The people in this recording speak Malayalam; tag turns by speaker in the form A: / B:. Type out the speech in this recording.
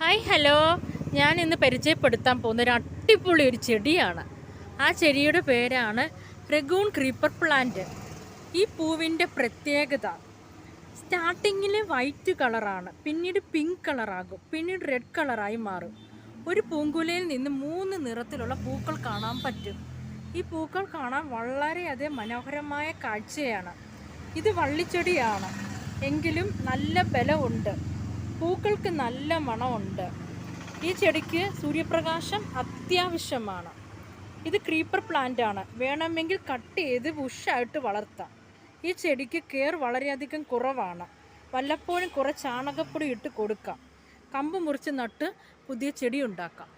A: ഹായ് ഹലോ, ഞാൻ ഇന്ന് പരിചയപ്പെടുത്താൻ പോകുന്ന ഒരു അടിപൊളി ഒരു ചെടിയാണ്. ആ ചെടിയുടെ പേരാണ് റഗൂൺ ക്രീപ്പർ പ്ലാന്റ്. ഈ പൂവിൻ്റെ പ്രത്യേകത സ്റ്റാർട്ടിങ്ങിൽ വൈറ്റ് കളറാണ്, പിന്നീട് പിങ്ക് കളറാകും, പിന്നീട് റെഡ് കളറായി മാറും. ഒരു പൂങ്കുലയിൽ നിന്ന് 3 നിറത്തിലുള്ള പൂക്കൾ കാണാൻ പറ്റും. ഈ പൂക്കൾ കാണാൻ വളരെയധികം മനോഹരമായ കാഴ്ചയാണ്. ഇത് വള്ളിച്ചെടിയാണ്, എങ്കിലും നല്ല ബലമുണ്ട്. പൂക്കൾക്ക് നല്ല മണമുണ്ട്. ഈ ചെടിക്ക് സൂര്യപ്രകാശം അത്യാവശ്യമാണ്. ഇത് ക്രീപ്പർ പ്ലാന്റ് ആണ്. വേണമെങ്കിൽ കട്ട് ചെയ്ത് ബുഷായിട്ട് വളർത്താം. ഈ ചെടിക്ക് കെയർ വളരെയധികം കുറവാണ്. വല്ലപ്പോഴും കുറച്ച് ചാണകപ്പൊടി ഇട്ട് കൊടുക്കാം. കമ്പ് മുറിച്ച് നട്ട് പുതിയ ചെടി ഉണ്ടാക്കാം.